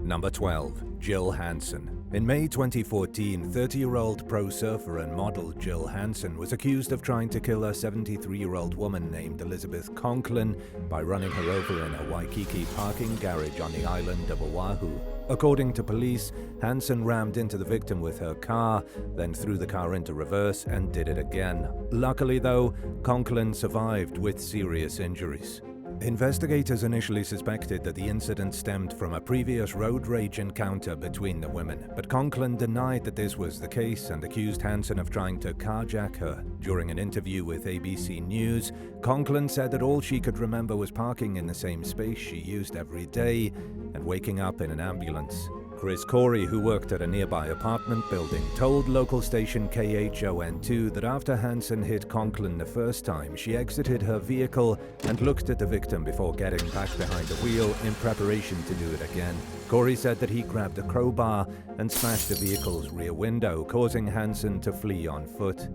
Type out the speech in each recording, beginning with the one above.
Number 12. Jill Hansen. In May 2014, 30-year-old pro surfer and model Jill Hansen was accused of trying to kill a 73-year-old woman named Elizabeth Conklin by running her over in a Waiki parking garage on the island of Oahu. According to police, Hansen rammed into the victim with her car, then threw the car into reverse and did it again. Luckily though, Conklin survived with serious injuries. Investigators initially suspected that the incident stemmed from a previous road rage encounter between the women, but Conklin denied that this was the case and accused Hansen of trying to carjack her. During an interview with ABC News, Conklin said that all she could remember was parking in the same space she used every day and waking up in an ambulance. Chris Corey, who worked at a nearby apartment building, told local station KHON2 that after Hansen hit Conklin the first time, she exited her vehicle and looked at the victim before getting back behind the wheel in preparation to do it again. Corey said that he grabbed a crowbar and smashed the vehicle's rear window, causing Hansen to flee on foot.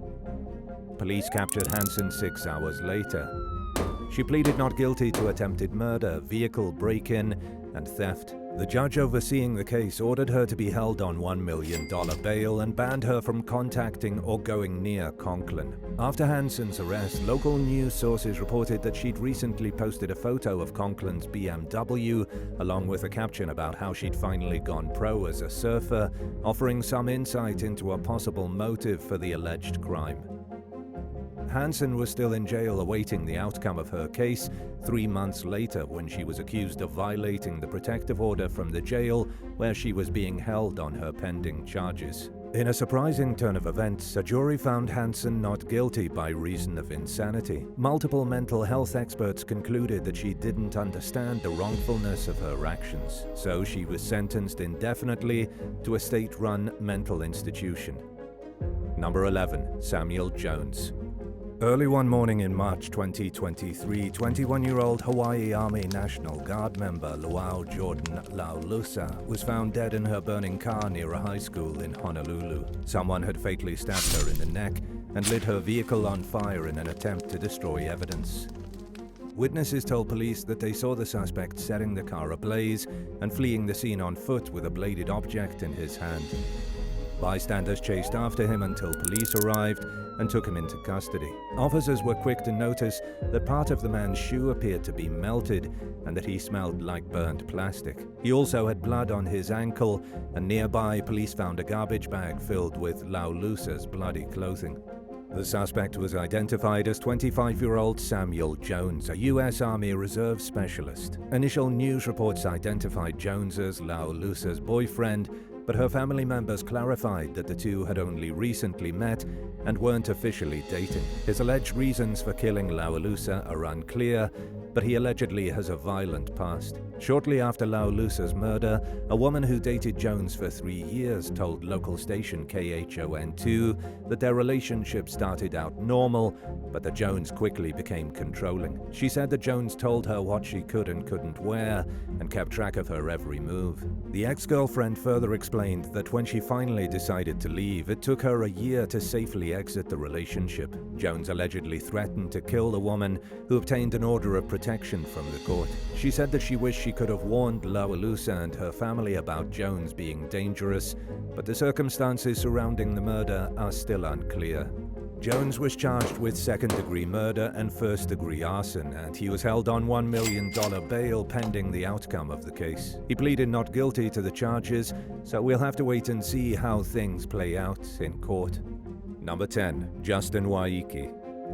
Police captured Hansen 6 hours later. She pleaded not guilty to attempted murder, vehicle break-in, and theft. The judge overseeing the case ordered her to be held on $1 million bail and banned her from contacting or going near Conklin. After Hansen's arrest, local news sources reported that she'd recently posted a photo of Conklin's BMW, along with a caption about how she'd finally gone pro as a surfer, offering some insight into a possible motive for the alleged crime. Hansen was still in jail awaiting the outcome of her case 3 months later when she was accused of violating the protective order from the jail where she was being held on her pending charges. In a surprising turn of events, a jury found Hansen not guilty by reason of insanity. Multiple mental health experts concluded that she didn't understand the wrongfulness of her actions, so she was sentenced indefinitely to a state-run mental institution. Number 11. Samuel Jones. Early one morning in March 2023, 21-year-old Hawaii Army National Guard member Luau Jordan Laulusa was found dead in her burning car near a high school in Honolulu. Someone had fatally stabbed her in the neck and lit her vehicle on fire in an attempt to destroy evidence. Witnesses told police that they saw the suspect setting the car ablaze and fleeing the scene on foot with a bladed object in his hand. Bystanders chased after him until police arrived and took him into custody. Officers were quick to notice that part of the man's shoe appeared to be melted and that he smelled like burnt plastic. He also had blood on his ankle, and nearby police found a garbage bag filled with Laulusa's bloody clothing. The suspect was identified as 25-year-old Samuel Jones, a U.S. Army Reserve specialist. Initial news reports identified Jones as Laulusa's boyfriend, but her family members clarified that the two had only recently met and weren't officially dating. His alleged reasons for killing Laulusa are unclear, but he allegedly has a violent past. Shortly after Laulusa's murder, a woman who dated Jones for 3 years told local station KHON2 that their relationship started out normal, but that Jones quickly became controlling. She said that Jones told her what she could and couldn't wear and kept track of her every move. The ex-girlfriend further explained that when she finally decided to leave, it took her a year to safely exit the relationship. Jones allegedly threatened to kill the woman, who obtained an order of protection from the court. She said that she wished she could have warned Laulusa and her family about Jones being dangerous, but the circumstances surrounding the murder are still unclear. Jones was charged with second-degree murder and first-degree arson, and he was held on $1 million bail pending the outcome of the case. He pleaded not guilty to the charges, so we'll have to wait and see how things play out in court. Number 10. Justin Waiki.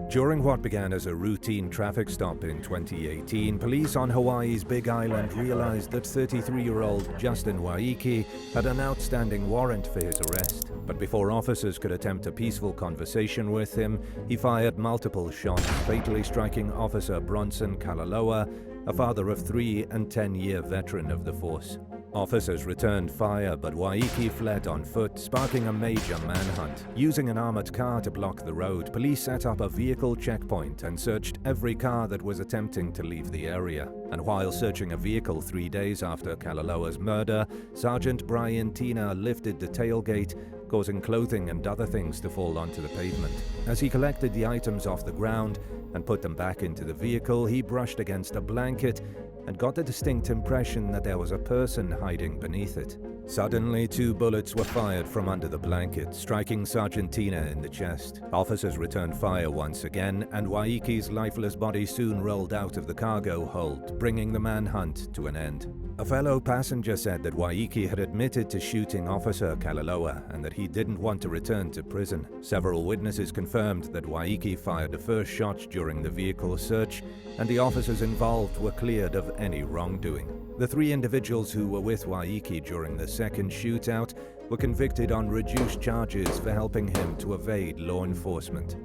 During what began as a routine traffic stop in 2018, police on Hawaii's Big Island realized that 33-year-old Justin Waiki had an outstanding warrant for his arrest. But before officers could attempt a peaceful conversation with him, he fired multiple shots, fatally striking Officer Bronson Kalaloa, a father of 3 and 10-year veteran of the force. Officers returned fire, but Waiki fled on foot, sparking a major manhunt. Using an armored car to block the road, police set up a vehicle checkpoint and searched every car that was attempting to leave the area. And while searching a vehicle 3 days after Kalaloa's murder, Sergeant Brian Tina lifted the tailgate, causing clothing and other things to fall onto the pavement. As he collected the items off the ground and put them back into the vehicle, he brushed against a blanket and got the distinct impression that there was a person hiding beneath it. Suddenly, 2 bullets were fired from under the blanket, striking Sergeant Tina in the chest. Officers returned fire once again, and Waiki's lifeless body soon rolled out of the cargo hold, bringing the manhunt to an end. A fellow passenger said that Waiki had admitted to shooting Officer Kalaloa and that he didn't want to return to prison. Several witnesses confirmed that Waiki fired the first shot during the vehicle search, and the officers involved were cleared of any wrongdoing. The 3 individuals who were with Waiki during the second shootout were convicted on reduced charges for helping him to evade law enforcement.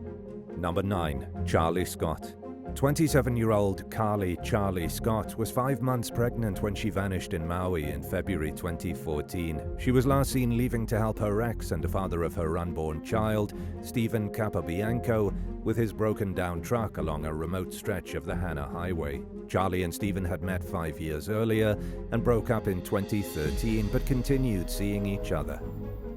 Number 9. Charlie Scott. 27-year-old Carly Charlie Scott was 5 months pregnant when she vanished in Maui in February 2014. She was last seen leaving to help her ex and the father of her unborn child, Stephen Capobianco, with his broken-down truck along a remote stretch of the Hana Highway. Charlie and Stephen had met 5 years earlier and broke up in 2013, but continued seeing each other.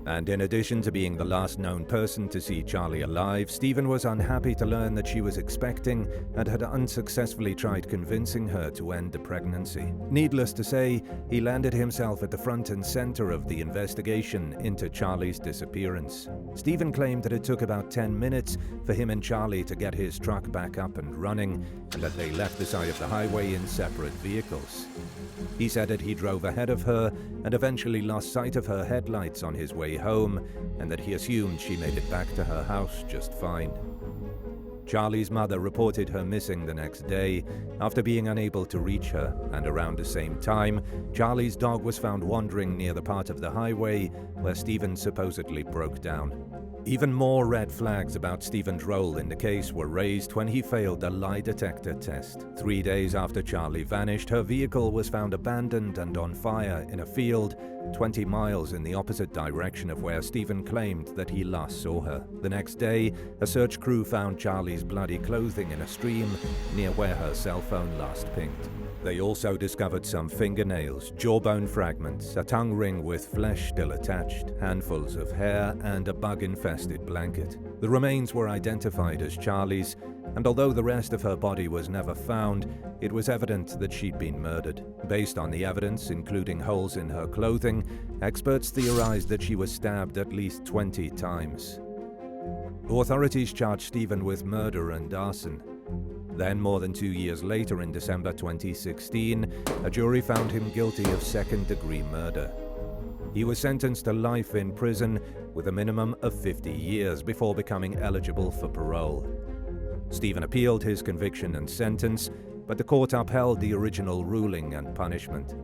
And in addition to being the last known person to see Charlie alive, Stephen was unhappy to learn that she was expecting and had unsuccessfully tried convincing her to end the pregnancy. Needless to say, he landed himself at the front and center of the investigation into Charlie's disappearance. Stephen claimed that it took about 10 minutes for him and Charlie to get his truck back up and running, and that they left the side of the highway in separate vehicles. He said that he drove ahead of her and eventually lost sight of her headlights on his way home, and that he assumed she made it back to her house just fine. Charlie's mother reported her missing the next day after being unable to reach her, and around the same time, Charlie's dog was found wandering near the part of the highway where Stephen supposedly broke down. Even more red flags about Stephen's role in the case were raised when he failed a lie detector test. 3 days after Charlie vanished, her vehicle was found abandoned and on fire in a field 20 miles in the opposite direction of where Stephen claimed that he last saw her. The next day, a search crew found Charlie's bloody clothing in a stream near where her cell phone last pinged. They also discovered some fingernails, jawbone fragments, a tongue ring with flesh still attached, handfuls of hair, and a bug-infested blanket. The remains were identified as Charlie's, and although the rest of her body was never found, it was evident that she'd been murdered. Based on the evidence, including holes in her clothing, experts theorized that she was stabbed at least 20 times. Authorities charged Stephen with murder and arson. Then, more than 2 years later, in December 2016, a jury found him guilty of second-degree murder. He was sentenced to life in prison with a minimum of 50 years before becoming eligible for parole. Stephen appealed his conviction and sentence, but the court upheld the original ruling and punishment.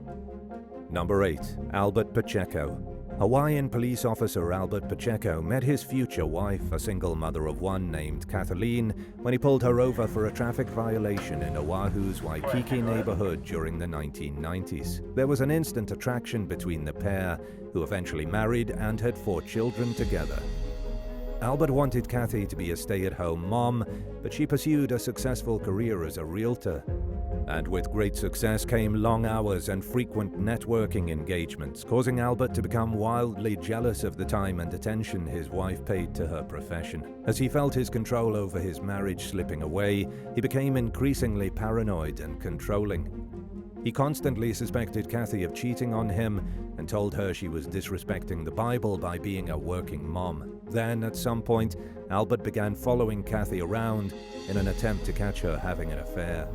Number 8. Albert Pacheco. Hawaiian police officer Albert Pacheco met his future wife, a single mother of one named Kathleen, when he pulled her over for a traffic violation in Oahu's Waikiki neighborhood during the 1990s. There was an instant attraction between the pair, who eventually married and had 4 children together. Albert wanted Kathy to be a stay-at-home mom, but she pursued a successful career as a realtor. And with great success came long hours and frequent networking engagements, causing Albert to become wildly jealous of the time and attention his wife paid to her profession. As he felt his control over his marriage slipping away, he became increasingly paranoid and controlling. He constantly suspected Kathy of cheating on him and told her she was disrespecting the Bible by being a working mom. Then, at some point, Albert began following Kathy around in an attempt to catch her having an affair.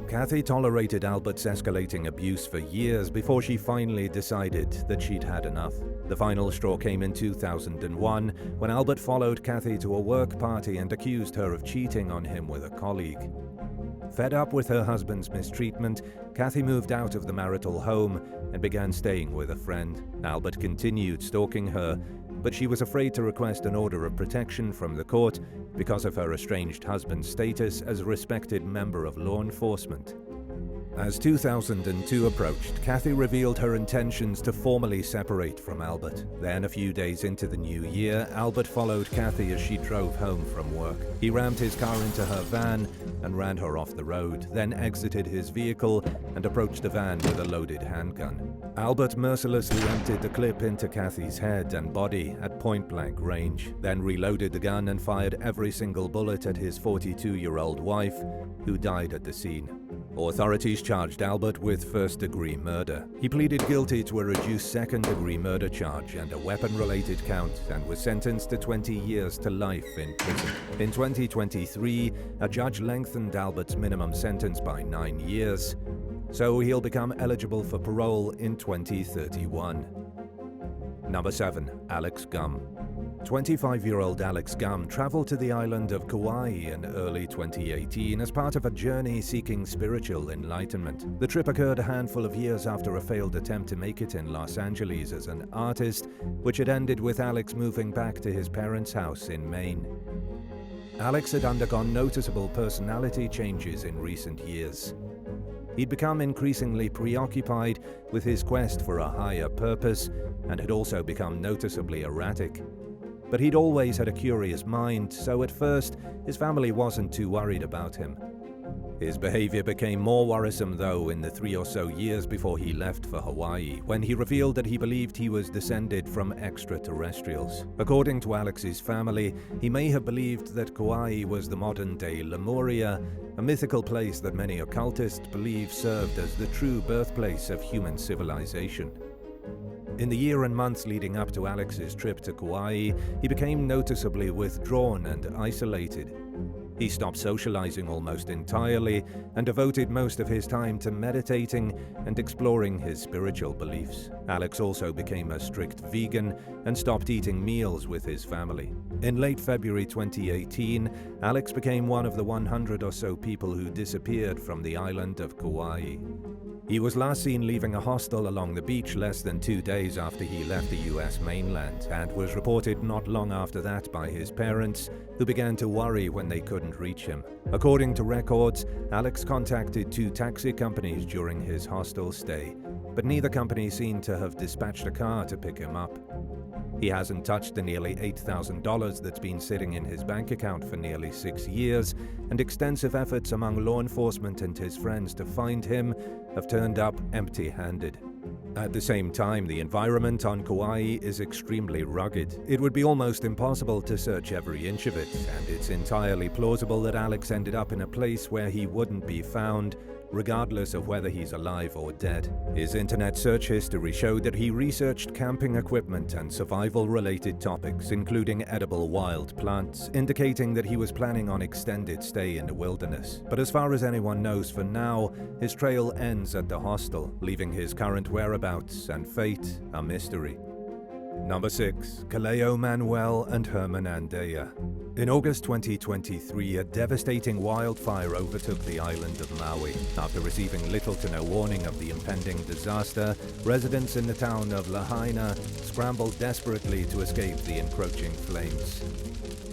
Kathy tolerated Albert's escalating abuse for years before she finally decided that she'd had enough. The final straw came in 2001 when Albert followed Kathy to a work party and accused her of cheating on him with a colleague. Fed up with her husband's mistreatment, Kathy moved out of the marital home and began staying with a friend. Albert continued stalking her, but she was afraid to request an order of protection from the court because of her estranged husband's status as a respected member of law enforcement. As 2002 approached, Kathy revealed her intentions to formally separate from Albert. Then, a few days into the new year, Albert followed Kathy as she drove home from work. He rammed his car into her van and ran her off the road, then exited his vehicle and approached the van with a loaded handgun. Albert mercilessly emptied the clip into Kathy's head and body at point-blank range, then reloaded the gun and fired every single bullet at his 42-year-old wife, who died at the scene. Authorities charged Albert with first-degree murder. He pleaded guilty to a reduced second-degree murder charge and a weapon-related count and was sentenced to 20 years to life in prison. In 2023, a judge lengthened Albert's minimum sentence by 9 years, so he'll become eligible for parole in 2031. Number 7. Alex Gum. 25-year-old Alex Gum traveled to the island of Kauai in early 2018 as part of a journey seeking spiritual enlightenment. The trip occurred a handful of years after a failed attempt to make it in Los Angeles as an artist, which had ended with Alex moving back to his parents' house in Maine. Alex had undergone noticeable personality changes in recent years. He'd become increasingly preoccupied with his quest for a higher purpose and had also become noticeably erratic. But he'd always had a curious mind, so at first, his family wasn't too worried about him. His behavior became more worrisome, though, in the 3 or so years before he left for Hawaii, when he revealed that he believed he was descended from extraterrestrials. According to Alex's family, he may have believed that Kauai was the modern-day Lemuria, a mythical place that many occultists believe served as the true birthplace of human civilization. In the year and months leading up to Alex's trip to Kauai, he became noticeably withdrawn and isolated. He stopped socializing almost entirely and devoted most of his time to meditating and exploring his spiritual beliefs. Alex also became a strict vegan and stopped eating meals with his family. In late February 2018, Alex became one of the 100 or so people who disappeared from the island of Kauai. He was last seen leaving a hostel along the beach less than 2 days after he left the US mainland, and was reported not long after that by his parents, who began to worry when they couldn't reach him. According to records, Alex contacted 2 taxi companies during his hostel stay, but neither company seemed to have dispatched a car to pick him up. He hasn't touched the nearly $8,000 that's been sitting in his bank account for nearly 6 years, and extensive efforts among law enforcement and his friends to find him have turned up empty-handed. At the same time, the environment on Kauai is extremely rugged. It would be almost impossible to search every inch of it, and it's entirely plausible that Alex ended up in a place where he wouldn't be found, regardless of whether he's alive or dead. His internet search history showed that he researched camping equipment and survival-related topics, including edible wild plants, indicating that he was planning on extended stay in the wilderness. But as far as anyone knows for now, his trail ends at the hostel, leaving his current whereabouts and fate a mystery. Number 6. Kaleo Manuel and Herman Andea. In August 2023, a devastating wildfire overtook the island of Maui. After receiving little to no warning of the impending disaster, residents in the town of Lahaina scrambled desperately to escape the encroaching flames.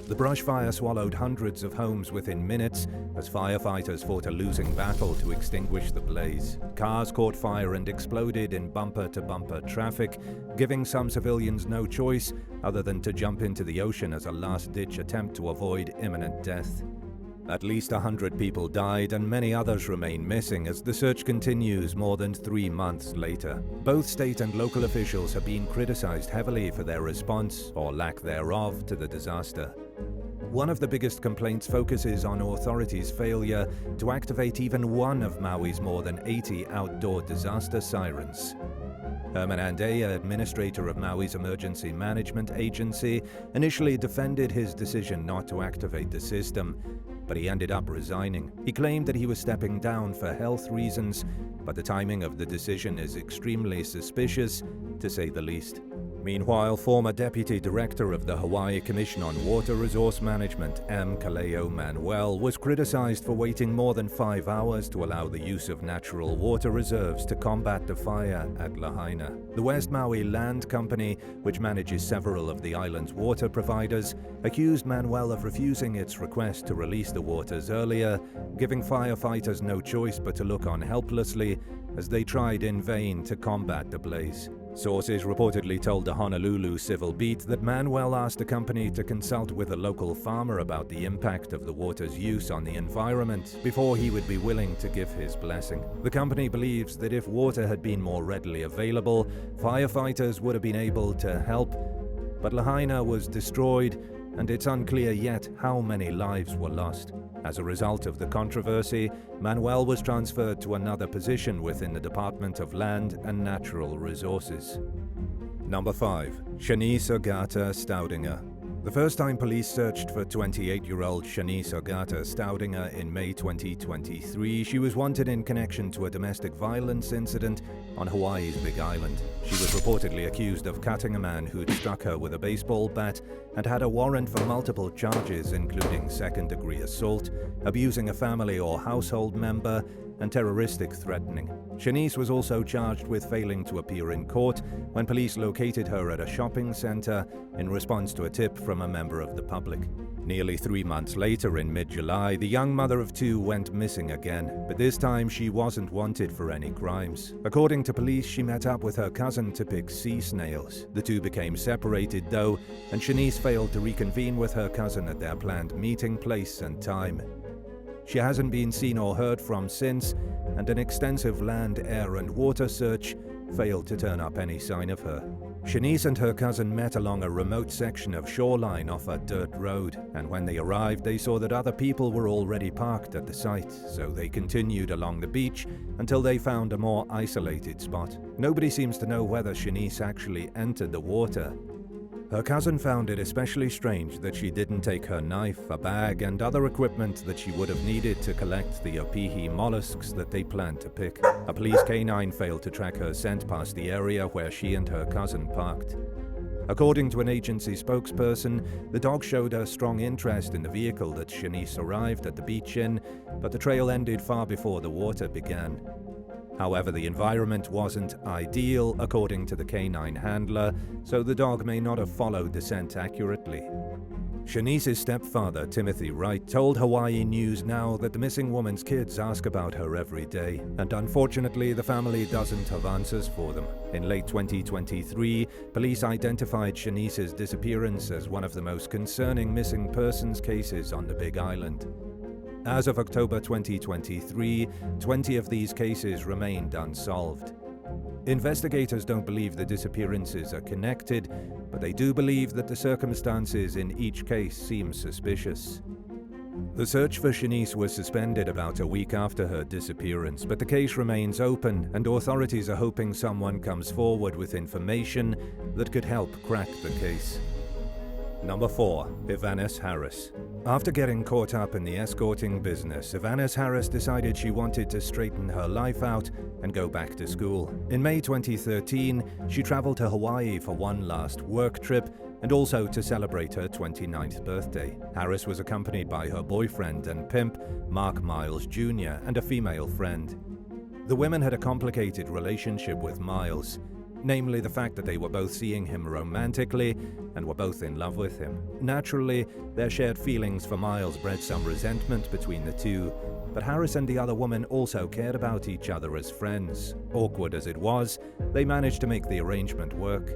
The brush fire swallowed hundreds of homes within minutes as firefighters fought a losing battle to extinguish the blaze. Cars caught fire and exploded in bumper-to-bumper traffic, giving some civilians no choice other than to jump into the ocean as a last-ditch attempt to avoid imminent death. At least 100 people died and many others remain missing as the search continues more than 3 months later. Both state and local officials have been criticized heavily for their response, or lack thereof, to the disaster. One of the biggest complaints focuses on authorities' failure to activate even one of Maui's more than 80 outdoor disaster sirens. Herman Andea, administrator of Maui's emergency management agency, initially defended his decision not to activate the system, but he ended up resigning. He claimed that he was stepping down for health reasons, but the timing of the decision is extremely suspicious, to say the least. Meanwhile, former Deputy Director of the Hawaii Commission on Water Resource Management, M. Kaleo Manuel, was criticized for waiting more than 5 hours to allow the use of natural water reserves to combat the fire at Lahaina. The West Maui Land Company, which manages several of the island's water providers, accused Manuel of refusing its request to release the waters earlier, giving firefighters no choice but to look on helplessly as they tried in vain to combat the blaze. Sources reportedly told the Honolulu Civil Beat that Manuel asked the company to consult with a local farmer about the impact of the water's use on the environment before he would be willing to give his blessing. The company believes that if water had been more readily available, firefighters would have been able to help, but Lahaina was destroyed and it's unclear yet how many lives were lost. As a result of the controversy, Manuel was transferred to another position within the Department of Land and Natural Resources. Number 5. Chenise Studinger. The first time police searched for 28-year-old Chenise Studinger in May 2023, she was wanted in connection to a domestic violence incident on Hawaii's Big Island. She was reportedly accused of cutting a man who'd struck her with a baseball bat and had a warrant for multiple charges, including second-degree assault, abusing a family or household member, and terroristic threatening. Chenise was also charged with failing to appear in court when police located her at a shopping center in response to a tip from a member of the public. Nearly 3 months later, in mid-July, the young mother of 2 went missing again, but this time she wasn't wanted for any crimes. According to police, she met up with her cousin to pick sea snails. The two became separated, though, and Chenise failed to reconvene with her cousin at their planned meeting place and time. She hasn't been seen or heard from since, and an extensive land, air, and water search failed to turn up any sign of her. Chenise and her cousin met along a remote section of shoreline off a dirt road, and when they arrived, they saw that other people were already parked at the site, so they continued along the beach until they found a more isolated spot. Nobody seems to know whether Chenise actually entered the water. Her cousin found it especially strange that she didn't take her knife, a bag, and other equipment that she would have needed to collect the opihi mollusks that they planned to pick. A police canine failed to track her scent past the area where she and her cousin parked. According to an agency spokesperson, the dog showed a strong interest in the vehicle that Chenise arrived at the beach in, but the trail ended far before the water began. However, the environment wasn't ideal, according to the canine handler, so the dog may not have followed the scent accurately. Chenise's stepfather, Timothy Wright, told Hawaii News Now that the missing woman's kids ask about her every day, and unfortunately the family doesn't have answers for them. In late 2023, police identified Chenise's disappearance as one of the most concerning missing persons cases on the Big Island. As of October 2023, 20 of these cases remained unsolved. Investigators don't believe the disappearances are connected, but they do believe that the circumstances in each case seem suspicious. The search for Chenise was suspended about a week after her disappearance, but the case remains open, and authorities are hoping someone comes forward with information that could help crack the case. Number 4. Ananis Harris. After getting caught up in the escorting business, Ananis Harris decided she wanted to straighten her life out and go back to school. In May 2013, she traveled to Hawaii for one last work trip and also to celebrate her 29th birthday. Harris was accompanied by her boyfriend and pimp, Mark Miles Jr., and a female friend. The women had a complicated relationship with Miles, namely the fact that they were both seeing him romantically and were both in love with him. Naturally, their shared feelings for Miles bred some resentment between the two, but Harris and the other woman also cared about each other as friends. Awkward as it was, they managed to make the arrangement work.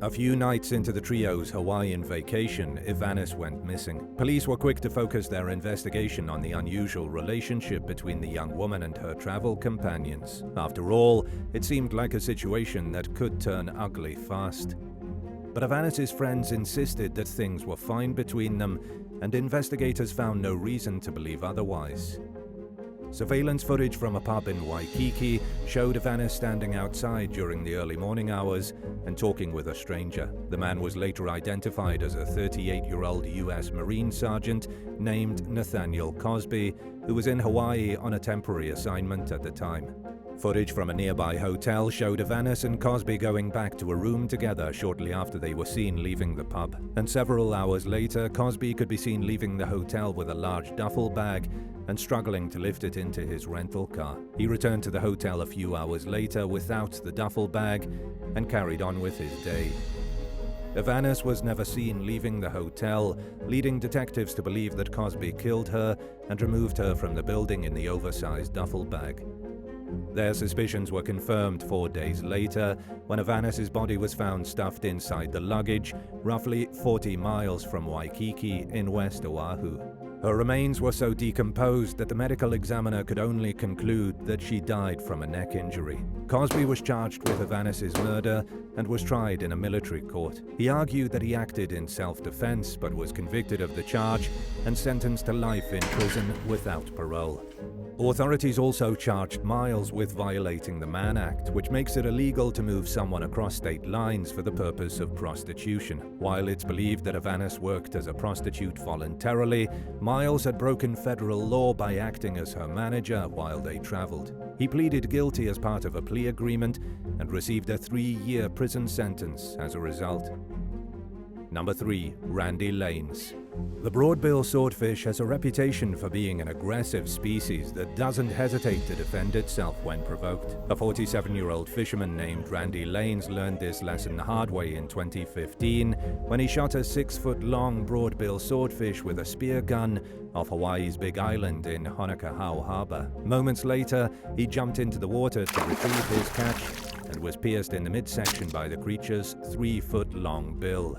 A few nights into the trio's Hawaiian vacation, Ananis went missing. Police were quick to focus their investigation on the unusual relationship between the young woman and her travel companions. After all, it seemed like a situation that could turn ugly fast. But Ananis's friends insisted that things were fine between them, and investigators found no reason to believe otherwise. Surveillance footage from a pub in Waiki showed Ananis standing outside during the early morning hours and talking with a stranger. The man was later identified as a 38-year-old U.S. Marine sergeant named Nathaniel Cosby, who was in Hawaii on a temporary assignment at the time. Footage from a nearby hotel showed Ananis and Cosby going back to a room together shortly after they were seen leaving the pub. And several hours later, Cosby could be seen leaving the hotel with a large duffel bag and struggling to lift it into his rental car. He returned to the hotel a few hours later without the duffel bag and carried on with his day. Ananis was never seen leaving the hotel, leading detectives to believe that Cosby killed her and removed her from the building in the oversized duffel bag. Their suspicions were confirmed 4 days later when Ananis's body was found stuffed inside the luggage, roughly 40 miles from Waikiki in West Oahu. Her remains were so decomposed that the medical examiner could only conclude that she died from a neck injury. Cosby was charged with Ananis's murder and was tried in a military court. He argued that he acted in self-defense but was convicted of the charge and sentenced to life in prison without parole. Authorities also charged Miles with violating the Mann Act, which makes it illegal to move someone across state lines for the purpose of prostitution. While it's believed that Ananis worked as a prostitute voluntarily, Miles had broken federal law by acting as her manager while they traveled. He pleaded guilty as part of a plea agreement and received a 3-year prison sentence as a result. Number 3. Randy Lanes. The broadbill swordfish has a reputation for being an aggressive species that doesn't hesitate to defend itself when provoked. A 47-year-old fisherman named Randy Lanes learned this lesson the hard way in 2015 when he shot a 6-foot-long broadbill swordfish with a spear gun off Hawaii's Big Island in Honokahau Harbor. Moments later, he jumped into the water to retrieve his catch and was pierced in the midsection by the creature's 3-foot-long bill.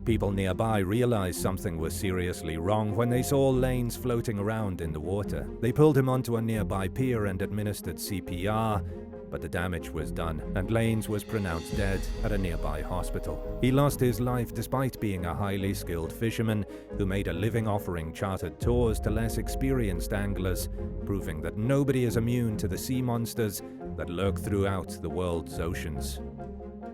People nearby realized something was seriously wrong when they saw Lanes floating around in the water. They pulled him onto a nearby pier and administered CPR, but the damage was done, and Lanes was pronounced dead at a nearby hospital. He lost his life despite being a highly skilled fisherman who made a living offering chartered tours to less experienced anglers, proving that nobody is immune to the sea monsters that lurk throughout the world's oceans.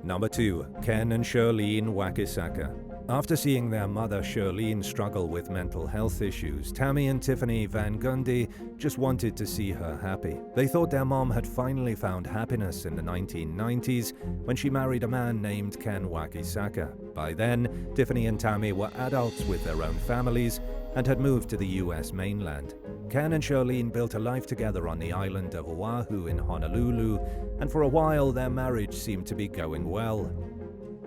Number 2. Ken and Shirlene Watanabe. After seeing their mother Shirlene struggle with mental health issues, Tammy and Tiffany Van Gundy just wanted to see her happy. They thought their mom had finally found happiness in the 1990s when she married a man named Ken Watanabe. By then, Tiffany and Tammy were adults with their own families and had moved to the US mainland. Ken and Shirlene built a life together on the island of Oahu in Honolulu, and for a while their marriage seemed to be going well.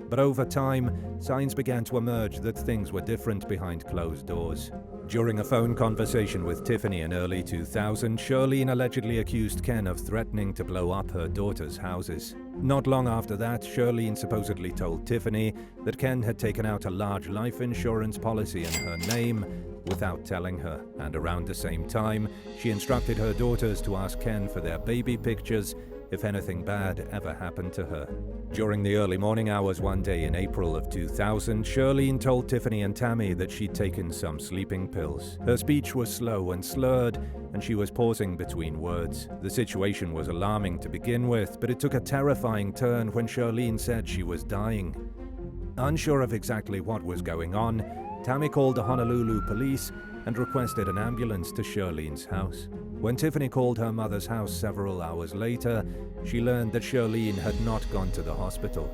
But over time, signs began to emerge that things were different behind closed doors. During a phone conversation with Tiffany in early 2000, Shirlene allegedly accused Ken of threatening to blow up her daughter's houses. Not long after that, Shirlene supposedly told Tiffany that Ken had taken out a large life insurance policy in her name without telling her, and around the same time, she instructed her daughters to ask Ken for their baby pictures if anything bad ever happened to her. During the early morning hours one day in April of 2000, Shirlene told Tiffany and Tammy that she'd taken some sleeping pills. Her speech was slow and slurred, and she was pausing between words. The situation was alarming to begin with, but it took a terrifying turn when Shirlene said she was dying. Unsure of exactly what was going on, Tammy called the Honolulu police and requested an ambulance to Shirlene's house. When Tiffany called her mother's house several hours later, she learned that Shirlene had not gone to the hospital.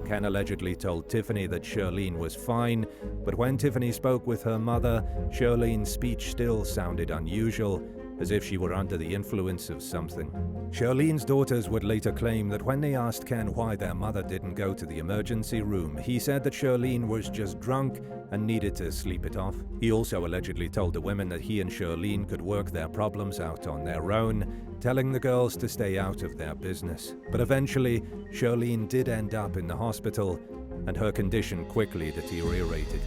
Ken allegedly told Tiffany that Shirlene was fine, but when Tiffany spoke with her mother, Shirlene's speech still sounded unusual, as if she were under the influence of something. Shirlene's daughters would later claim that when they asked Ken why their mother didn't go to the emergency room, he said that Shirlene was just drunk and needed to sleep it off. He also allegedly told the women that he and Shirlene could work their problems out on their own, telling the girls to stay out of their business. But eventually, Shirlene did end up in the hospital, and her condition quickly deteriorated.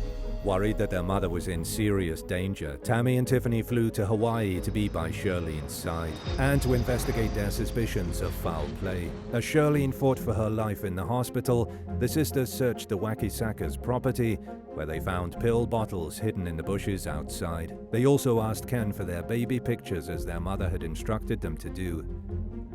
Worried that their mother was in serious danger, Tammy and Tiffany flew to Hawaii to be by Shirlene's side and to investigate their suspicions of foul play. As Shirlene fought for her life in the hospital, the sisters searched the Wakisaka's property, where they found pill bottles hidden in the bushes outside. They also asked Ken for their baby pictures as their mother had instructed them to do.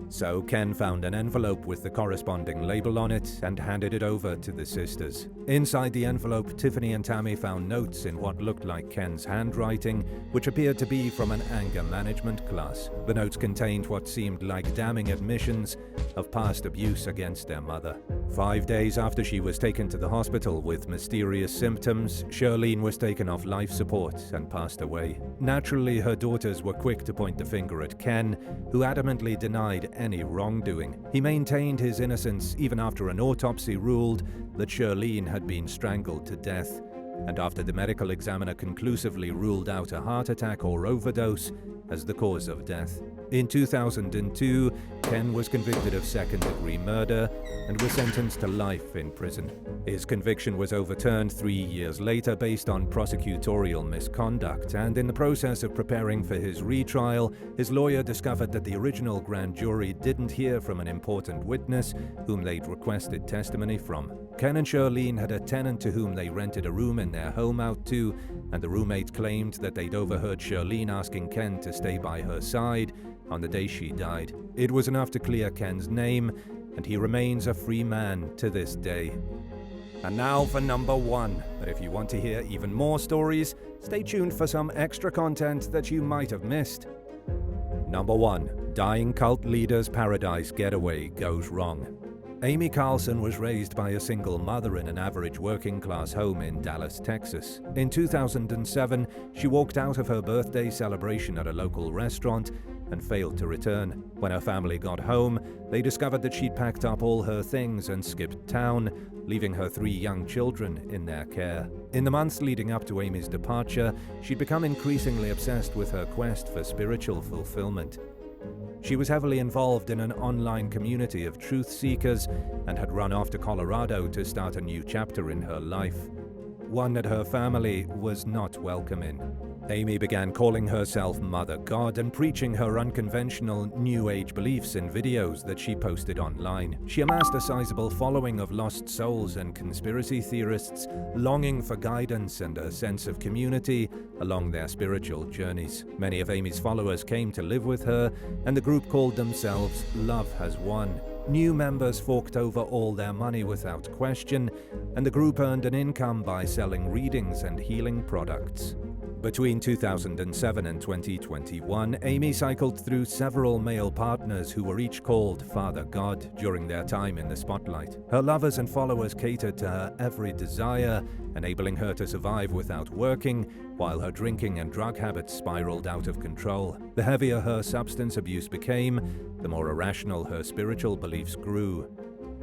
So Ken found an envelope with the corresponding label on it and handed it over to the sisters. Inside the envelope, Tiffany and Tammy found notes in what looked like Ken's handwriting, which appeared to be from an anger management class. The notes contained what seemed like damning admissions of past abuse against their mother. 5 days after she was taken to the hospital with mysterious symptoms, Shirlene was taken off life support and passed away. Naturally, her daughters were quick to point the finger at Ken, who adamantly denied any wrongdoing. He maintained his innocence even after an autopsy ruled that Shirlene had been strangled to death, and after the medical examiner conclusively ruled out a heart attack or overdose as the cause of death. In 2002, Ken was convicted of second-degree murder and was sentenced to life in prison. His conviction was overturned 3 years later based on prosecutorial misconduct, and in the process of preparing for his retrial, his lawyer discovered that the original grand jury didn't hear from an important witness whom they'd requested testimony from. Ken and Shirlene had a tenant to whom they rented a room in their home out to, and the roommate claimed that they'd overheard Shirlene asking Ken to stay by her side on the day she died. It was enough to clear Ken's name, and he remains a free man to this day. And now for number 1. But if you want to hear even more stories, stay tuned for some extra content that you might have missed. Number 1. Dying cult leader's paradise getaway goes wrong. Amy Carlson was raised by a single mother in an average working-class home in Dallas, Texas. In 2007, she walked out of her birthday celebration at a local restaurant and failed to return. When her family got home, they discovered that she'd packed up all her things and skipped town, leaving her 3 young children in their care. In the months leading up to Amy's departure, she'd become increasingly obsessed with her quest for spiritual fulfillment. She was heavily involved in an online community of truth seekers and had run off to Colorado to start a new chapter in her life, one that her family was not welcome in. Amy began calling herself Mother God and preaching her unconventional New Age beliefs in videos that she posted online. She amassed a sizable following of lost souls and conspiracy theorists longing for guidance and a sense of community along their spiritual journeys. Many of Amy's followers came to live with her, and the group called themselves Love Has Won. New members forked over all their money without question, and the group earned an income by selling readings and healing products. Between 2007 and 2021, Amy cycled through several male partners who were each called Father God during their time in the spotlight. Her lovers and followers catered to her every desire, enabling her to survive without working, while her drinking and drug habits spiraled out of control. The heavier her substance abuse became, the more irrational her spiritual beliefs grew.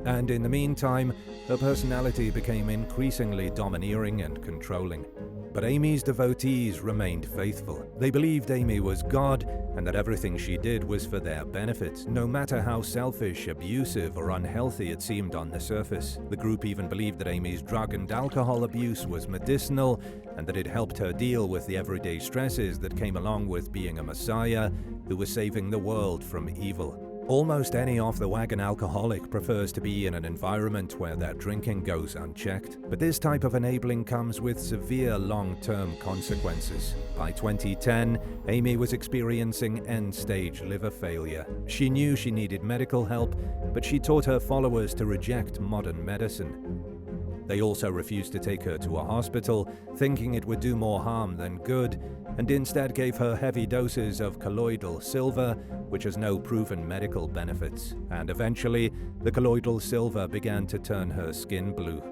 And in the meantime, her personality became increasingly domineering and controlling. But Amy's devotees remained faithful. They believed Amy was God and that everything she did was for their benefit, no matter how selfish, abusive, or unhealthy it seemed on the surface. The group even believed that Amy's drug and alcohol abuse was medicinal and that it helped her deal with the everyday stresses that came along with being a messiah who was saving the world from evil. Almost any off-the-wagon alcoholic prefers to be in an environment where their drinking goes unchecked, but this type of enabling comes with severe long-term consequences. By 2010, Amy was experiencing end-stage liver failure. She knew she needed medical help, but she taught her followers to reject modern medicine. They also refused to take her to a hospital, thinking it would do more harm than good, and instead gave her heavy doses of colloidal silver, which has no proven medical benefits. And eventually, the colloidal silver began to turn her skin blue.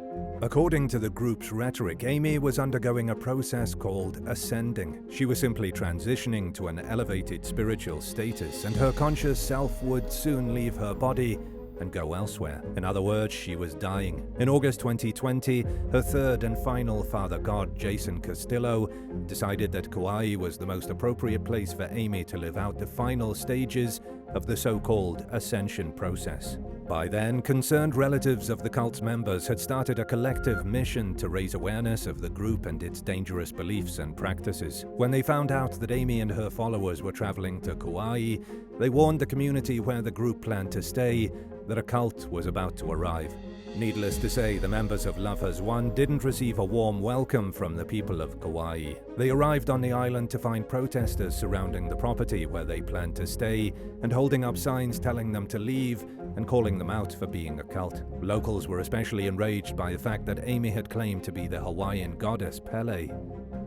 According to the group's rhetoric, Amy was undergoing a process called ascending. She was simply transitioning to an elevated spiritual status, and her conscious self would soon leave her body and go elsewhere. In other words, she was dying. In August 2020, her third and final Father God, Jason Castillo, decided that Kauai was the most appropriate place for Amy to live out the final stages of the so-called ascension process. By then, concerned relatives of the cult's members had started a collective mission to raise awareness of the group and its dangerous beliefs and practices. When they found out that Amy and her followers were traveling to Kauai, they warned the community where the group planned to stay that a cult was about to arrive. Needless to say, the members of Love Has Won didn't receive a warm welcome from the people of Kauai. They arrived on the island to find protesters surrounding the property where they planned to stay and holding up signs telling them to leave and calling them out for being a cult. Locals were especially enraged by the fact that Amy had claimed to be the Hawaiian goddess Pele.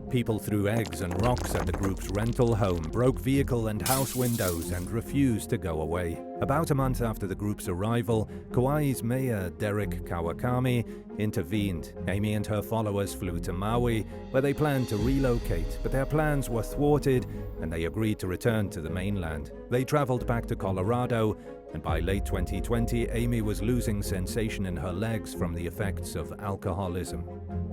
People threw eggs and rocks at the group's rental home, broke vehicle and house windows, and refused to go away. About a month after the group's arrival, Kauai's mayor, Derek Kawakami, intervened. Amy and her followers flew to Maui, where they planned to relocate, but their plans were thwarted and they agreed to return to the mainland. They traveled back to Colorado, and by late 2020, Amy was losing sensation in her legs from the effects of alcoholism.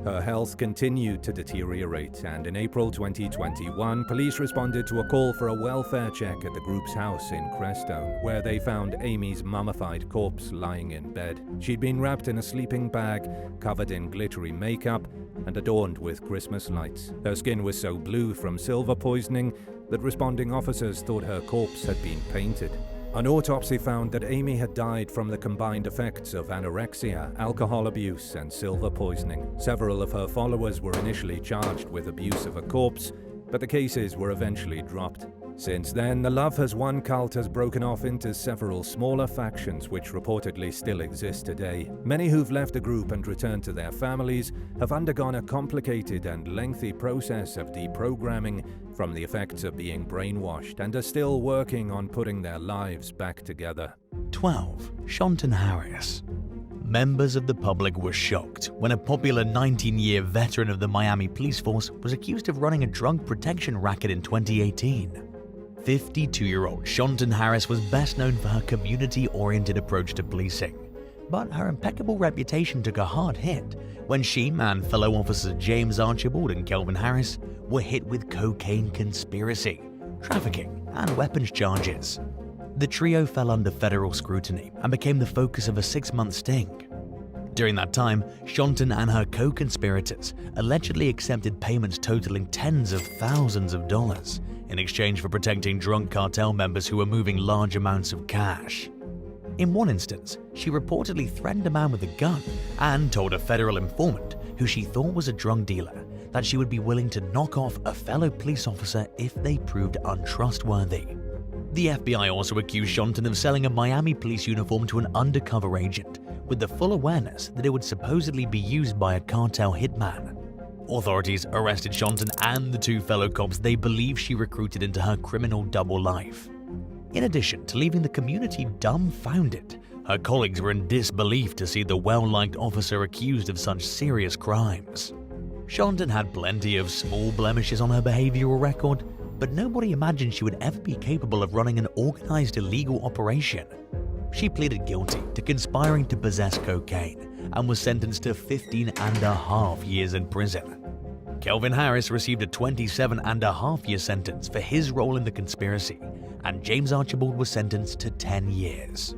Her health continued to deteriorate, and in April 2021, police responded to a call for a welfare check at the group's house in Crestone, where they found Amy's mummified corpse lying in bed. She'd been wrapped in a sleeping bag, covered in glittery makeup, and adorned with Christmas lights. Her skin was so blue from silver poisoning that responding officers thought her corpse had been painted. An autopsy found that Amy had died from the combined effects of anorexia, alcohol abuse, and silver poisoning. Several of her followers were initially charged with abuse of a corpse, but the cases were eventually dropped. Since then, the Love Has Won cult has broken off into several smaller factions which reportedly still exist today. Many who've left the group and returned to their families have undergone a complicated and lengthy process of deprogramming from the effects of being brainwashed and are still working on putting their lives back together. 12. Shanton Harris. Members of the public were shocked when a popular 19-year veteran of the Miami police force was accused of running a drug protection racket in 2018. 52-year-old Shanton Harris was best known for her community-oriented approach to policing, but her impeccable reputation took a hard hit when she and fellow officers James Archibald and Kelvin Harris were hit with cocaine conspiracy, trafficking, and weapons charges. The trio fell under federal scrutiny and became the focus of a 6-month sting. During that time, Shanton and her co-conspirators allegedly accepted payments totaling tens of thousands of dollars in exchange for protecting drug cartel members who were moving large amounts of cash. In one instance, she reportedly threatened a man with a gun and told a federal informant, who she thought was a drug dealer, that she would be willing to knock off a fellow police officer if they proved untrustworthy. The FBI also accused Shanton of selling a Miami police uniform to an undercover agent, with the full awareness that it would supposedly be used by a cartel hitman. Authorities arrested Shanton and the 2 fellow cops they believe she recruited into her criminal double life. In addition to leaving the community dumbfounded, her colleagues were in disbelief to see the well-liked officer accused of such serious crimes. Shanton had plenty of small blemishes on her behavioral record, but nobody imagined she would ever be capable of running an organized illegal operation. She pleaded guilty to conspiring to possess cocaine and was sentenced to 15.5 years in prison. Kelvin Harris received a 27.5-year sentence for his role in the conspiracy, and James Archibald was sentenced to 10 years.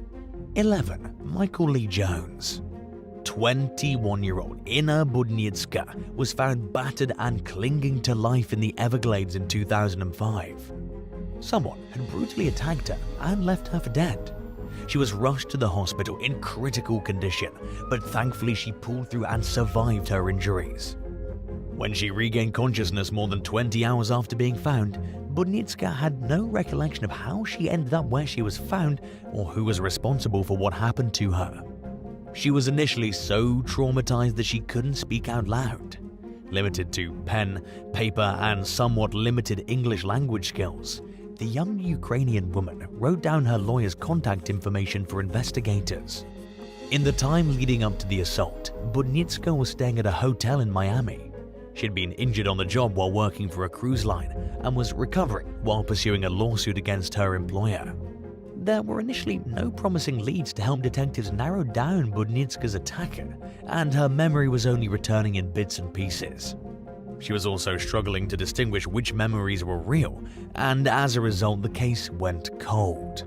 11. Michael Lee Jones. 21-year-old Ina Budniecka was found battered and clinging to life in the Everglades in 2005. Someone had brutally attacked her and left her for dead. She was rushed to the hospital in critical condition, but thankfully she pulled through and survived her injuries. When she regained consciousness more than 20 hours after being found, Budniecka had no recollection of how she ended up where she was found or who was responsible for what happened to her. She was initially so traumatized that she couldn't speak out loud. Limited to pen, paper, and somewhat limited English language skills, the young Ukrainian woman wrote down her lawyer's contact information for investigators. In the time leading up to the assault, Budniecka was staying at a hotel in Miami. She'd been injured on the job while working for a cruise line and was recovering while pursuing a lawsuit against her employer. There were initially no promising leads to help detectives narrow down Budniecka's attacker, and her memory was only returning in bits and pieces. She was also struggling to distinguish which memories were real, and as a result, the case went cold.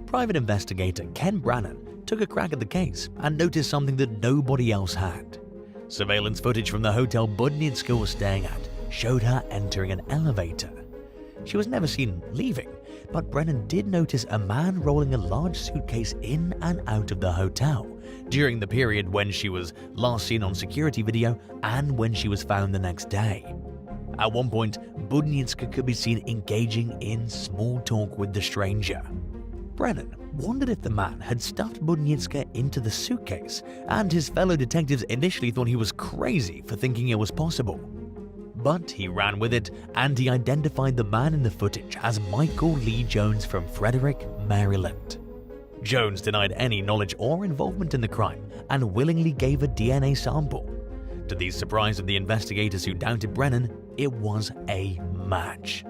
Private investigator Ken Brannan took a crack at the case and noticed something that nobody else had. Surveillance footage from the hotel Budniecka was staying at showed her entering an elevator. She was never seen leaving, but Brennan did notice a man rolling a large suitcase in and out of the hotel during the period when she was last seen on security video and when she was found the next day. At one point, Budniecka could be seen engaging in small talk with the stranger. Brennan wondered if the man had stuffed Budniecka into the suitcase, and his fellow detectives initially thought he was crazy for thinking it was possible. But he ran with it, and he identified the man in the footage as Michael Lee Jones from Frederick, Maryland. Jones denied any knowledge or involvement in the crime and willingly gave a DNA sample. To the surprise of the investigators who doubted Brennan, it was a match.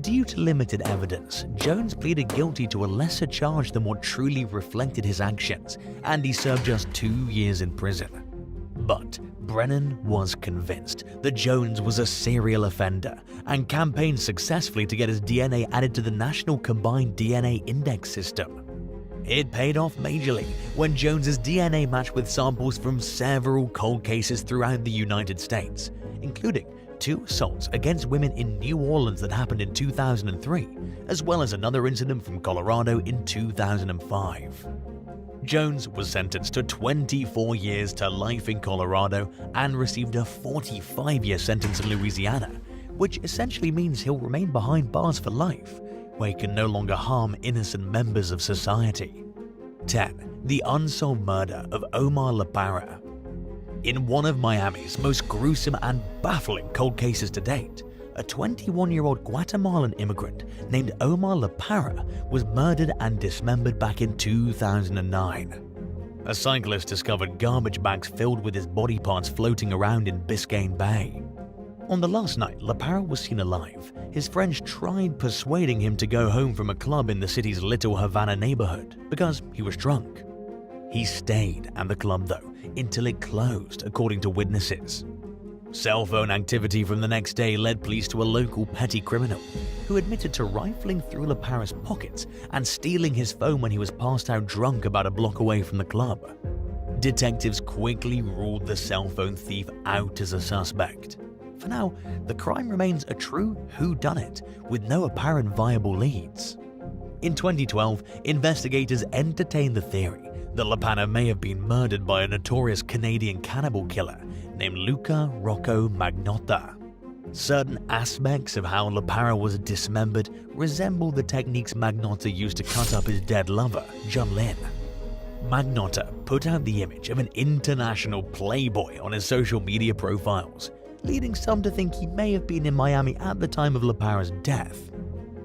Due to limited evidence, Jones pleaded guilty to a lesser charge than what truly reflected his actions, and he served just 2 years in prison. But Brennan was convinced that Jones was a serial offender and campaigned successfully to get his DNA added to the National Combined DNA Index System. It paid off majorly when Jones's DNA matched with samples from several cold cases throughout the United States, including 2 assaults against women in New Orleans that happened in 2003, as well as another incident from Colorado in 2005. Jones was sentenced to 24 years to life in Colorado and received a 45-year sentence in Louisiana, which essentially means he'll remain behind bars for life, where he can no longer harm innocent members of society. 10. The unsolved murder of Omar Lara. In one of Miami's most gruesome and baffling cold cases to date, a 21-year-old Guatemalan immigrant named Omar Lara was murdered and dismembered back in 2009. A cyclist discovered garbage bags filled with his body parts floating around in Biscayne Bay. On the last night Lara was seen alive, his friends tried persuading him to go home from a club in the city's Little Havana neighborhood because he was drunk. He stayed at the club though until it closed, according to witnesses. Cell phone activity from the next day led police to a local petty criminal who admitted to rifling through Lara's pockets and stealing his phone when he was passed out drunk about a block away from the club. Detectives quickly ruled the cell phone thief out as a suspect. For now, the crime remains a true whodunit with no apparent viable leads. In 2012, investigators entertained the theory that Lara may have been murdered by a notorious Canadian cannibal killer named Luca Rocco Magnotta. Certain aspects of how Lara was dismembered resemble the techniques Magnotta used to cut up his dead lover, John Lynn. Magnotta put out the image of an international playboy on his social media profiles, leading some to think he may have been in Miami at the time of Lara's death.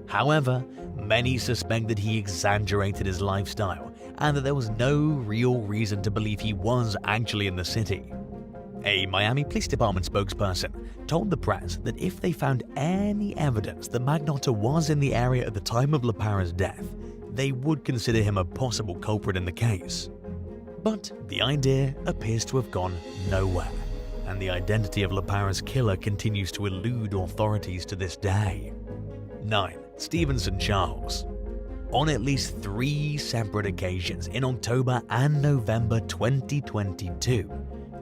However, many suspect that he exaggerated his lifestyle and that there was no real reason to believe he was actually in the city. A Miami Police Department spokesperson told the press that if they found any evidence that Magnotta was in the area at the time of Lara's death, they would consider him a possible culprit in the case. But the idea appears to have gone nowhere, and the identity of Lara's killer continues to elude authorities to this day. 9. Stevenson Charles. On at least 3 separate occasions in October and November 2022,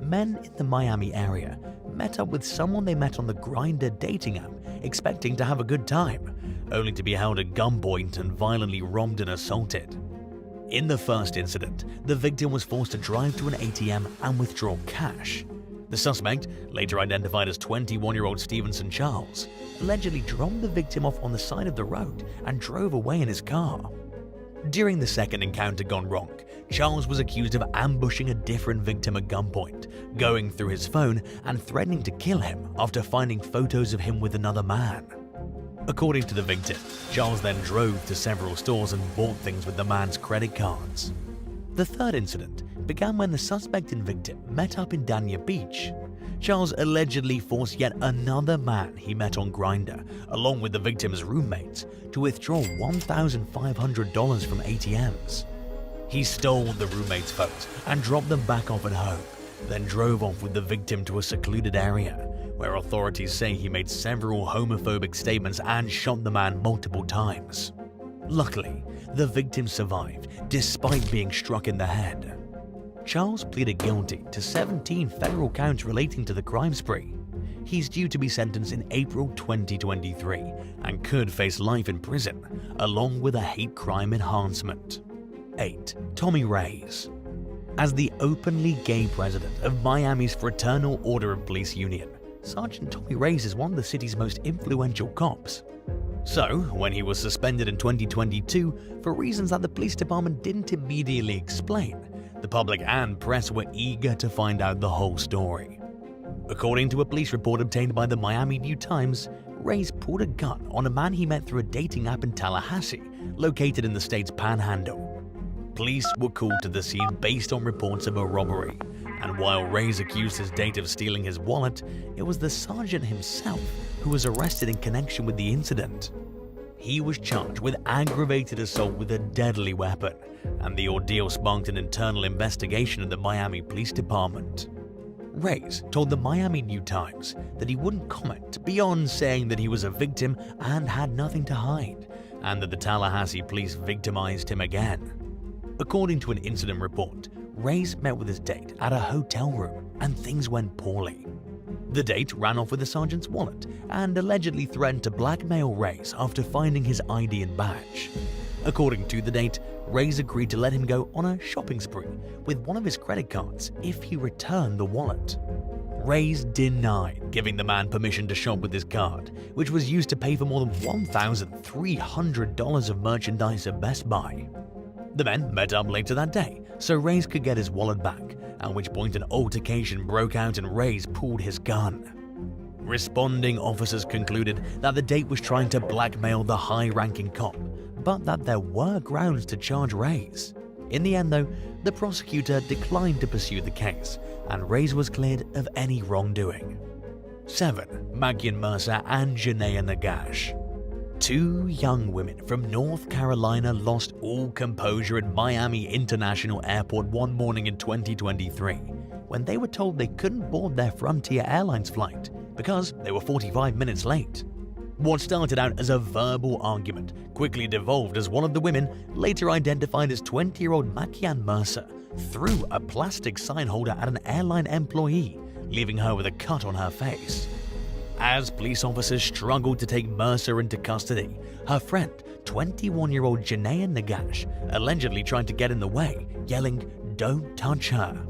men in the Miami area met up with someone they met on the Grindr dating app expecting to have a good time, only to be held at gunpoint and violently robbed and assaulted. In the first incident, the victim was forced to drive to an ATM and withdraw cash. The suspect, later identified as 21-year-old Stevenson Charles, allegedly dropped the victim off on the side of the road and drove away in his car. During the second encounter gone wrong, Charles was accused of ambushing a different victim at gunpoint, going through his phone and threatening to kill him after finding photos of him with another man. According to the victim, Charles then drove to several stores and bought things with the man's credit cards. The third incident began when the suspect and victim met up in Dania Beach. Charles allegedly forced yet another man he met on Grindr, along with the victim's roommates, to withdraw $1,500 from ATMs. He stole the roommates' phones and dropped them back off at home, then drove off with the victim to a secluded area, where authorities say he made several homophobic statements and shot the man multiple times. Luckily, the victim survived despite being struck in the head. Charles pleaded guilty to 17 federal counts relating to the crime spree. He's due to be sentenced in April 2023 and could face life in prison, along with a hate crime enhancement. 8. Tommy Reyes. As the openly gay president of Miami's Fraternal Order of Police Union, Sergeant Tommy Reyes is one of the city's most influential cops. So, when he was suspended in 2022 for reasons that the police department didn't immediately explain, the public and press were eager to find out the whole story. According to a police report obtained by the Miami New Times, Reyes pulled a gun on a man he met through a dating app in Tallahassee, located in the state's panhandle. police were called to the scene based on reports of a robbery, and while Reyes accused his date of stealing his wallet, it was the sergeant himself who was arrested in connection with the incident. He was charged with aggravated assault with a deadly weapon, and the ordeal sparked an internal investigation of the Miami Police Department. Reyes told the Miami New Times that he wouldn't comment beyond saying that he was a victim and had nothing to hide, and that the Tallahassee police victimized him again. According to an incident report, Reyes met with his date at a hotel room and things went poorly. The date ran off with the sergeant's wallet and allegedly threatened to blackmail Reyes after finding his ID and badge. According to the date, Reyes agreed to let him go on a shopping spree with one of his credit cards if he returned the wallet. Reyes denied giving the man permission to shop with his card, which was used to pay for more than $1,300 of merchandise at Best Buy. The men met up later that day so Reyes could get his wallet back, at which point an altercation broke out and Reyes pulled his gun. Responding officers concluded that the date was trying to blackmail the high-ranking cop, but that there were grounds to charge Reyes. In the end, though, the prosecutor declined to pursue the case, and Reyes was cleared of any wrongdoing. 7. Magan Mercer and Janaa Nagash. Two young women from North Carolina lost all composure at Miami International Airport one morning in 2023 when they were told they couldn't board their Frontier Airlines flight because they were 45 minutes late. What started out as a verbal argument quickly devolved as one of the women, later identified as 20-year-old Magan Mercer, threw a plastic sign holder at an airline employee, leaving her with a cut on her face. As police officers struggled to take Mercer into custody, her friend, 21-year-old Janaa Nagash, allegedly tried to get in the way, yelling, "Don't touch her."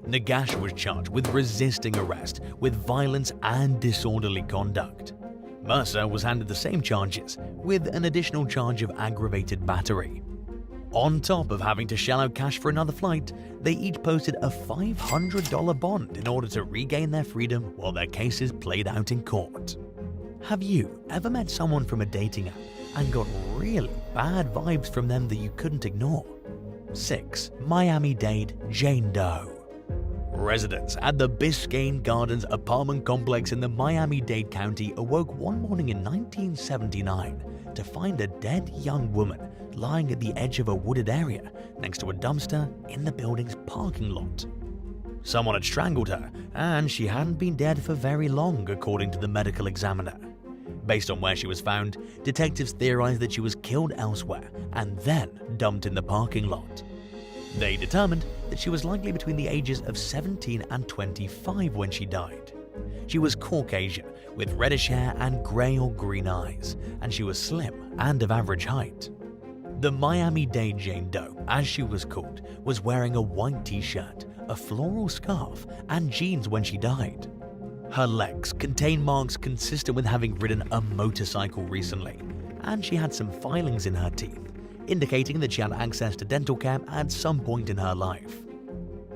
Nagash was charged with resisting arrest, with violence and disorderly conduct. Mercer was handed the same charges, with an additional charge of aggravated battery. On top of having to shell out cash for another flight, they each posted a $500 bond in order to regain their freedom while their cases played out in court. Have you ever met someone from a dating app and got really bad vibes from them that you couldn't ignore? 6. Miami-Dade Jane Doe. Residents at the Biscayne Gardens apartment complex in the Miami-Dade County awoke one morning in 1979 to find a dead young woman lying at the edge of a wooded area next to a dumpster in the building's parking lot. Someone had strangled her, and she hadn't been dead for very long, according to the medical examiner. Based on where she was found, detectives theorized that she was killed elsewhere and then dumped in the parking lot. They determined that she was likely between the ages of 17 and 25 when she died. She was Caucasian, with reddish hair and grey or green eyes, and she was slim and of average height. The Miami-Dade Jane Doe, as she was called, was wearing a white t-shirt, a floral scarf, and jeans when she died. Her legs contained marks consistent with having ridden a motorcycle recently, and she had some filings in her teeth, indicating that she had access to dental care at some point in her life.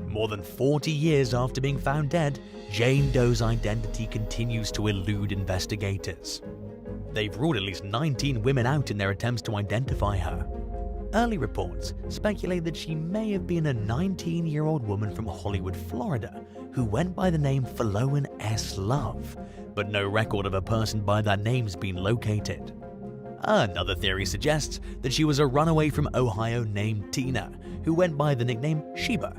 More than 40 years after being found dead, Jane Doe's identity continues to elude investigators. They've ruled at least 19 women out in their attempts to identify her. Early reports speculate that she may have been a 19-year-old woman from Hollywood, Florida, who went by the name Philoan S. Love, but no record of a person by that name's been located. Another theory suggests that she was a runaway from Ohio named Tina, who went by the nickname Sheba.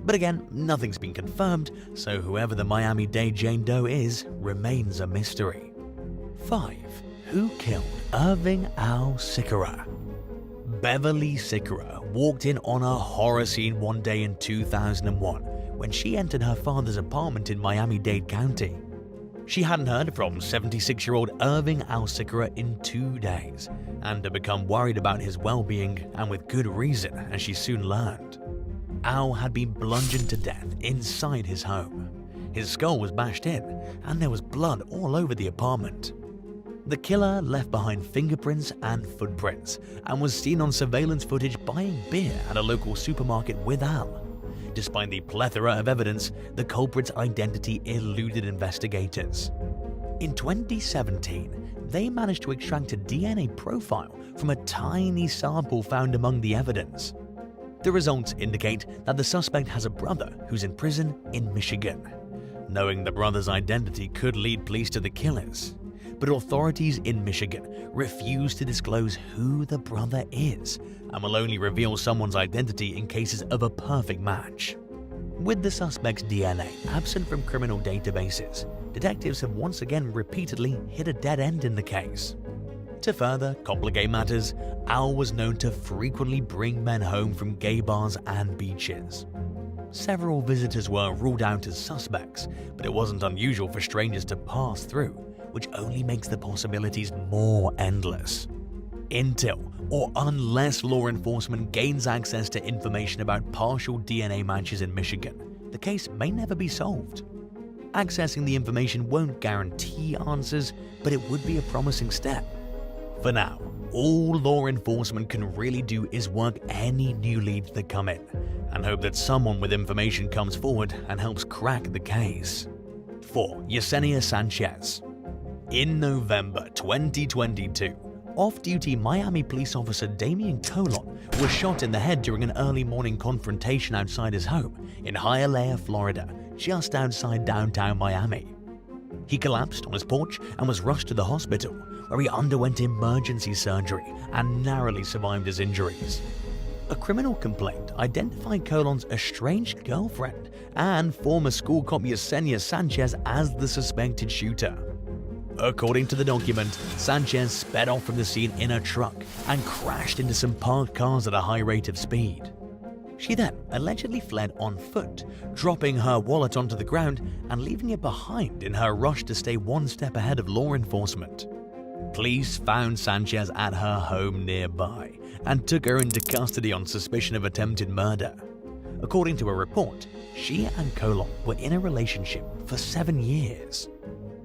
But again, nothing's been confirmed, so whoever the Miami-Dade Jane Doe is remains a mystery. 5. Who killed Irving Sikura? Beverly Sikura walked in on a horror scene one day in 2001 when she entered her father's apartment in Miami-Dade County. She hadn't heard from 76-year-old Irving Sikura in 2 days and had become worried about his well-being, and with good reason, as she soon learned. Al had been bludgeoned to death inside his home. His skull was bashed in, and there was blood all over the apartment. The killer left behind fingerprints and footprints and was seen on surveillance footage buying beer at a local supermarket with Al. Despite the plethora of evidence, the culprit's identity eluded investigators. In 2017, they managed to extract a DNA profile from a tiny sample found among the evidence. The results indicate that the suspect has a brother who's in prison in Michigan. Knowing the brother's identity could lead police to the killers, but authorities in Michigan refuse to disclose who the brother is and will only reveal someone's identity in cases of a perfect match. With the suspect's DNA absent from criminal databases, detectives have once again repeatedly hit a dead end in the case. To further complicate matters, Al was known to frequently bring men home from gay bars and beaches. Several visitors were ruled out as suspects, but it wasn't unusual for strangers to pass through, which only makes the possibilities more endless. Until or unless law enforcement gains access to information about partial DNA matches in Michigan, the case may never be solved. Accessing the information won't guarantee answers, but it would be a promising step. For now, all law enforcement can really do is work any new leads that come in and hope that someone with information comes forward and helps crack the case. 4. Yesenia Sanchez. In November 2022, off-duty Miami police officer Damien was shot in the head during an early morning confrontation outside his home in Hialeah, Florida, just outside downtown Miami. He collapsed on his porch and was rushed to the hospital, where he underwent emergency surgery and narrowly survived his injuries. A criminal complaint identified Colon's estranged girlfriend and former school cop Yesenia Sanchez as the suspected shooter. According to the document, Sanchez sped off from the scene in a truck and crashed into some parked cars at a high rate of speed. She then allegedly fled on foot, dropping her wallet onto the ground and leaving it behind in her rush to stay one step ahead of law enforcement. Police found Sanchez at her home nearby and took her into custody on suspicion of attempted murder. According to a report, she and Colon were in a relationship for 7 years.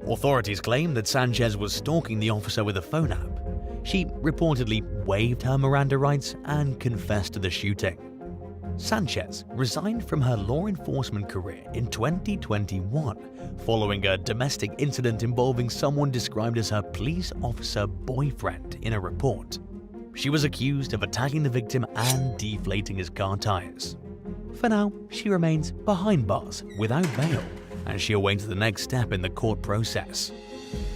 Authorities claim that Sanchez was stalking the officer with a phone app. She reportedly waived her Miranda rights and confessed to the shooting. Sanchez resigned from her law enforcement career in 2021 following a domestic incident involving someone described as her police officer boyfriend in a report. She was accused of attacking the victim and deflating his car tires. For now, she remains behind bars without bail, and she awaits the next step in the court process.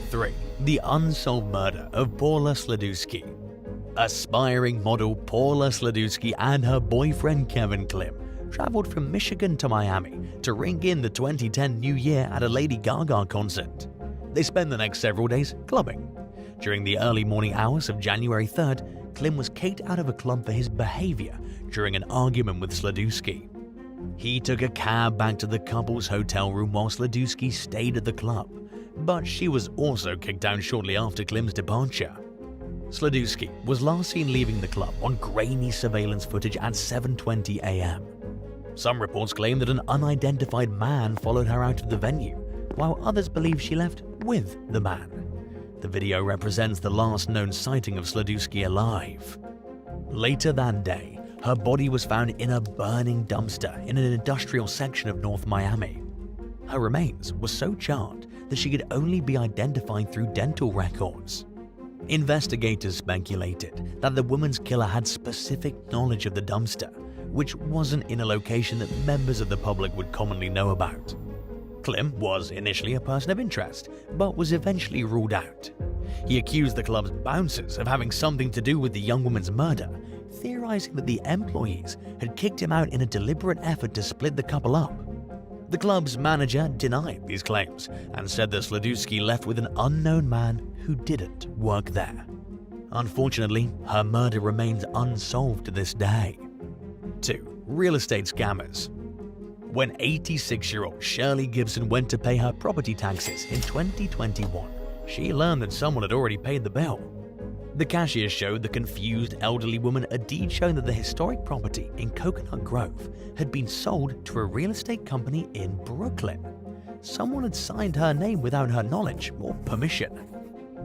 3. The unsolved murder of Paula Slidi. Aspiring model Paula Slidi and her boyfriend Kevin Klim traveled from Michigan to Miami to ring in the 2010 New Year at a Lady Gaga concert. They spent the next several days clubbing. During the early morning hours of January 3rd, Klim was kicked out of a club for his behavior during an argument with Slidi. He took a cab back to the couple's hotel room while Slidi stayed at the club, but she was also kicked out shortly after Klim's departure. Slidi was last seen leaving the club on grainy surveillance footage at 7:20 a.m. Some reports claim that an unidentified man followed her out of the venue, while others believe she left with the man. The video represents the last known sighting of Slidi alive. Later that day, her body was found in a burning dumpster in an industrial section of North Miami. Her remains were so charred that she could only be identified through dental records. Investigators speculated that the woman's killer had specific knowledge of the dumpster, which wasn't in a location that members of the public would commonly know about. Klim was initially a person of interest, but was eventually ruled out. He accused the club's bouncers of having something to do with the young woman's murder, theorizing that the employees had kicked him out in a deliberate effort to split the couple up. The club's manager denied these claims and said that Slidi left with an unknown man who didn't work there. Unfortunately, her murder remains unsolved to this day. 2. Real estate scammers. When 86-year-old Shirley Gibson went to pay her property taxes in 2021, she learned that someone had already paid the bill. The cashier showed the confused elderly woman a deed showing that the historic property in Coconut Grove had been sold to a real estate company in Brooklyn. Someone had signed her name without her knowledge or permission.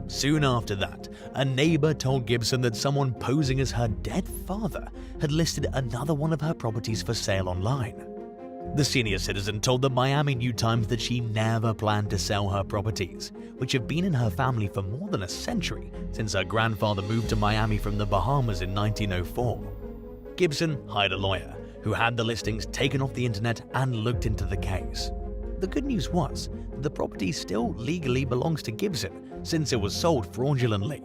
Soon after that, a neighbor told Gibson that someone posing as her dead father had listed another one of her properties for sale online. The senior citizen told the Miami New Times that she never planned to sell her properties, which have been in her family for more than a century since her grandfather moved to Miami from the Bahamas in 1904. Gibson hired a lawyer who had the listings taken off the internet and looked into the case. The good news was that the property still legally belongs to Gibson since it was sold fraudulently.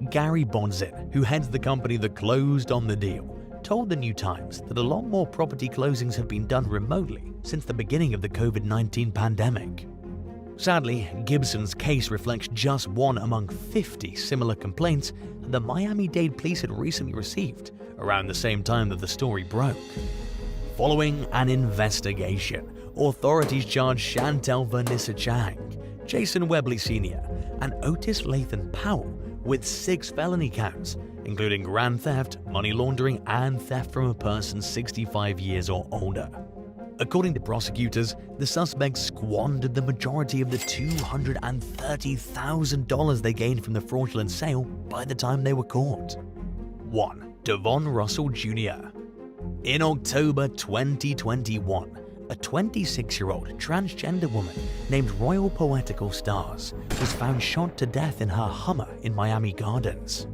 Gary Bonzin, who heads the company that closed on the deal, told the New Times that a lot more property closings have been done remotely since the beginning of the COVID-19 pandemic. Sadly, Gibson's case reflects just one among 50 similar complaints that the Miami-Dade police had recently received around the same time that the story broke. Following an investigation, authorities charged Chantel Vanessa Chang, Jason Webley Sr., and Otis Lathan Powell with 6 felony counts, including grand theft, money laundering, and theft from a person 65 years or older. According to prosecutors, the suspects squandered the majority of the $230,000 they gained from the fraudulent sale by the time they were caught. 1. Devon Russell Jr. In October 2021, a 26-year-old transgender woman named Royal Poetical Stars was found shot to death in her Hummer in Miami Gardens.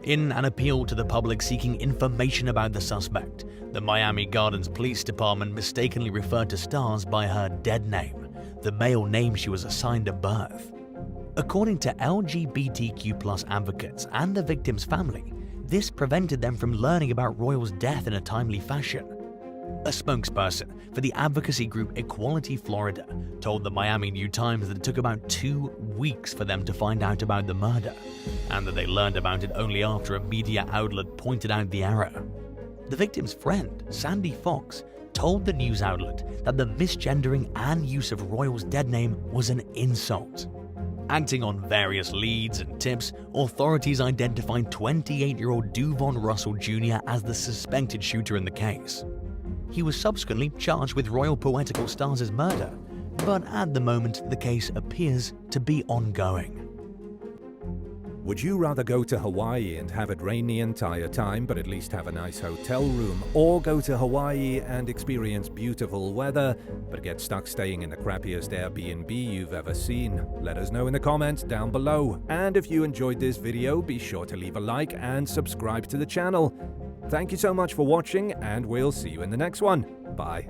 In an appeal to the public seeking information about the suspect, the Miami Gardens Police Department mistakenly referred to Stars by her dead name, the male name she was assigned at birth. According to LGBTQ+ advocates and the victim's family, this prevented them from learning about Royal's death in a timely fashion. A spokesperson for the advocacy group Equality Florida told the Miami New Times that it took about 2 weeks for them to find out about the murder, and that they learned about it only after a media outlet pointed out the error. The victim's friend, Sandy Fox, told the news outlet that the misgendering and use of Royal's dead name was an insult. Acting on various leads and tips, authorities identified 28-year-old Devon Russell Jr. as the suspected shooter in the case. He was subsequently charged with Royal Poetical Stars' murder, but at the moment the case appears to be ongoing. Would you rather go to Hawaii and have it rain the entire time but at least have a nice hotel room, or go to Hawaii and experience beautiful weather but get stuck staying in the crappiest Airbnb you've ever seen? Let us know in the comments down below. And if you enjoyed this video, be sure to leave a like and subscribe to the channel. Thank you so much for watching, and we'll see you in the next one. Bye.